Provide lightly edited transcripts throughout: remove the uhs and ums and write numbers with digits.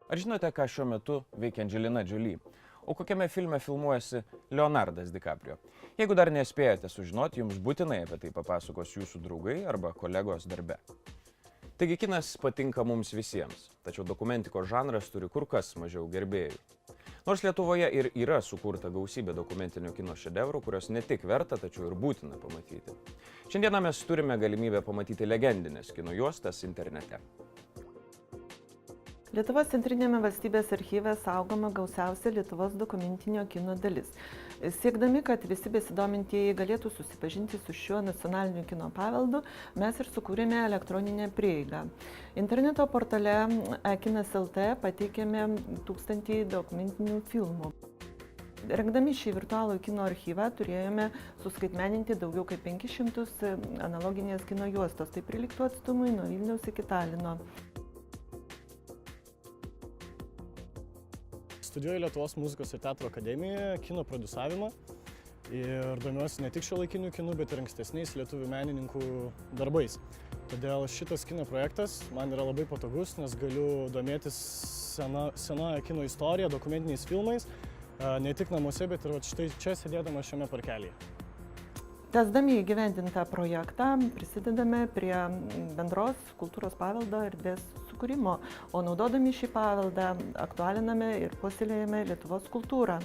Ar žinote, ką šiuo metu veikia Angelina Jolie? O kokiame filme filmuojasi Leonardas DiCaprio? Jeigu dar nespėjote sužinoti, jums būtinai apie tai papasakos jūsų draugai arba kolegos darbe. Taigi kinas patinka mums visiems, tačiau dokumentikos žanras turi kur kas mažiau gerbėjų. Nors Lietuvoje ir yra sukurta gausybė dokumentinio kino šedevrų, kurios ne tik verta, tačiau ir būtina pamatyti. Šiandieną mes turime galimybę pamatyti legendinės kino juostas internete. Lietuvos centrinėme valstybės archyve saugoma gausiausia Lietuvos dokumentinio kino dalis. Siekdami, kad visi besidomintieji galėtų susipažinti su šiuo nacionaliniu kino paveldu, mes ir sukūrėme elektroninę prieigą. Interneto portale ekinas.lt pateikėme 1000 dokumentinių filmų. Rengdami šį virtualų kino archyvą turėjome suskaitmeninti daugiau kaip 500 analoginės kino juostos, tai prilygtų atstumui nuo Vilniaus iki Talino. Studijuoju Lietuvos muzikos ir teatro akademijoje kino prodiusavimą ir domiuosi ne tik šiuolaikiniu kinu, bet ir ankstesniais lietuvių menininkų darbais. Todėl šitas kino projektas man yra labai patogus, nes galiu domėtis senoje kino istorija, dokumentiniais filmais, ne tik namuose, bet ir štai čia sėdėdama šiame parkelyje. Tęsdami įgyvendintą projektą prisidedame prie bendros kultūros paveldo erdvės sukūrimo, o naudodami šį paveldą aktualiname ir puoselėjame Lietuvos kultūrą.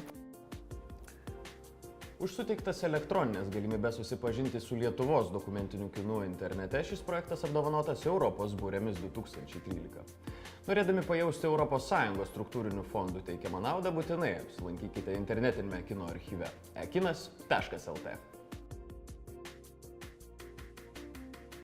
Už suteiktas elektroninės galimybės susipažinti su Lietuvos dokumentiniu kinu internete šis projektas apdovanotas Europos burėmis 2013. Norėdami pajausti ES struktūrinių fondų teikiamą naudą, būtinai apsilankykite internetinėme kino archyve ekinas.lt.